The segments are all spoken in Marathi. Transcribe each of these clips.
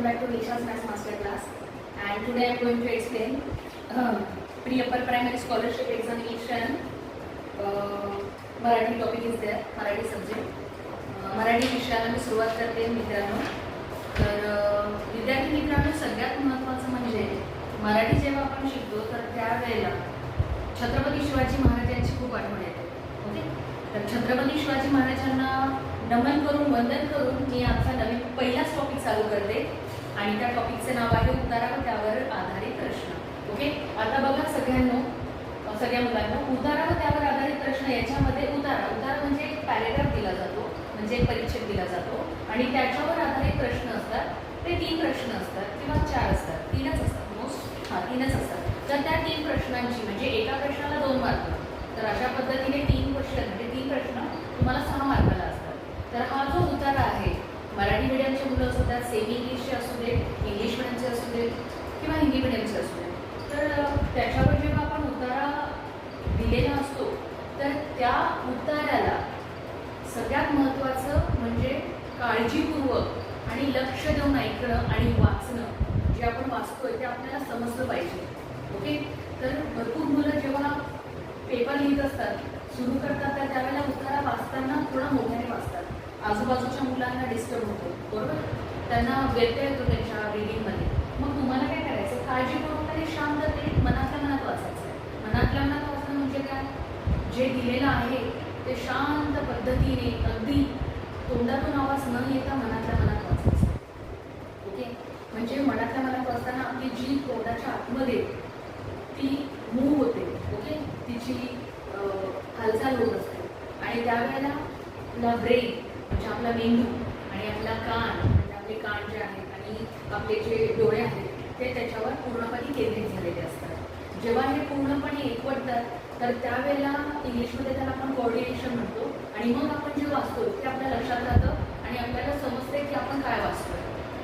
welcome back to Nisha's Maths Master Class. And today I am going to explain pre-upper primary scholarship examination. Marathi topic is there, Marathi subject. Marathi विषयाला मी सुरुवात करते मित्रांनो. तर विद्यार्थी मित्रांनो, सगळ्यात महत्त्वाचं म्हणजे मराठी जेव्हा आपण शिकतो तर त्यावेळेला छत्रपती शिवाजी महाराजांची खूप आठवण येते. ओके, तर छत्रपती शिवाजी महाराजांना नमन करून वंदन करून मी आजचा नवीन पहिलाच टॉपिक चालू करते आणि त्या टॉपिकचे नाव आहे उतारा व त्यावर आधारित प्रश्न. ओके, आता बघा सगळ्या मुलांना, उतारा व त्यावर आधारित प्रश्न याच्यामध्ये उतारा म्हणजे एक पॅरेग्राफ दिला जातो, म्हणजे एक परिच्छेद दिला जातो आणि त्याच्यावर आधारित प्रश्न असतात. ते 3 प्रश्न असतात किंवा 4 असतात, 3च असतात, मोस्ट 3च असतात. तर त्या 3 प्रश्नांची म्हणजे एका प्रश्नाला 2 मार्क, तर अशा पद्धतीने 3 क्वेश्चन म्हणजे 3 प्रश्न तुम्हाला 6 मार्काला असतात. तर हा जो उतारा आहे, मराठी मीडियमचे मुलं असू द्यात, सेमी इंग्लिशचे असू देत, इंग्लिश मीडियमचे असू देत किंवा हिंदी मीडियमचे असू देत, तर त्याच्यावर जेव्हा आपण उतारा दिलेला असतो तर त्या उतार्याला सगळ्यात महत्त्वाचं म्हणजे काळजीपूर्वक आणि लक्ष देऊन ऐकणं आणि वाचणं. जे आपण वाचतोय ते आपल्याला समजलं पाहिजे. ओके, तर भरपूर मुलं जेव्हा पेपर लिहित असतात, सुरू करतात, तर त्यावेळेला उतारा वाचताना थोडा मोठ्याने वाचतात. आजूबाजूच्या मुलांना डिस्टर्ब होतो, बरोबर, त्यांना व्यत्यय येतो त्यांच्या रिडिंगमध्ये. मग तुम्हाला काय करायचं, काळजीपूर्वक आणि शांततेत मनातल्या मनात वाचायचं. मनातल्या मनात वाचणं म्हणजे काय, जे दिलेलं आहे ते शांत पद्धतीने अगदी तोंडातून आवाज न येता मनातल्या मनात वाचायचं. ओके, म्हणजे मनातल्या मनात वाचताना आपली जी तोंडाच्या आतमध्ये ती मूव होते, ओके, तिची हालचाल होत असते आणि त्यावेळेला आपला ब्रेन म्हणजे आपला मेंदू आणि आपला कान म्हणजे आपले कान जे आहेत आणि आपले जे डोळे आहेत ते त्याच्यावर पूर्णपणे केंद्रित झालेले असतात. जेव्हा हे पूर्णपणे एकवटतात तर त्यावेळेला इंग्लिशमध्ये त्याला आपण कोऑर्डिनेशन म्हणतो आणि मग आपण जे वाचतो ते आपल्या लक्षात राहतं आणि आपल्याला समजते की आपण काय वाचतोय.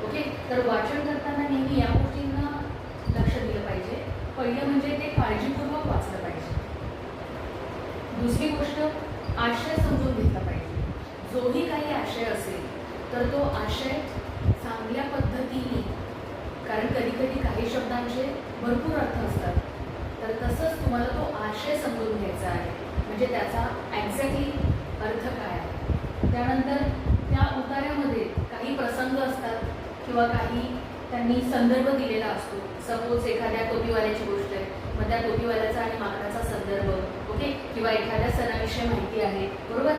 ओके, तर वाचन करताना नेहमी या गोष्टींना लक्ष दिलं पाहिजे. पहिलं म्हणजे ते काळजीपूर्वक वाचलं पाहिजे. दुसरी गोष्ट, आशय समजून घेतला पाहिजे. जोही काही आशय असेल तर तो आशय चांगल्या पद्धतीने, कारण कधी कधी काही शब्दांचे भरपूर अर्थ असतात, तर तसंच तुम्हाला तो आशय समजून घ्यायचा आहे, म्हणजे त्याचा एक्झॅक्टली अर्थ काय आहे. त्यानंतर त्या उतार्यामध्ये काही प्रसंग असतात किंवा काही त्यांनी संदर्भ दिलेला असतो. सपोज एखाद्या टोपीवाल्याची गोष्ट आहे, मग त्या टोपीवाल्याचा आणि माकडाचा संदर्भ, ओके, किंवा एखाद्या सणाविषयी माहिती आहे, बरोबर.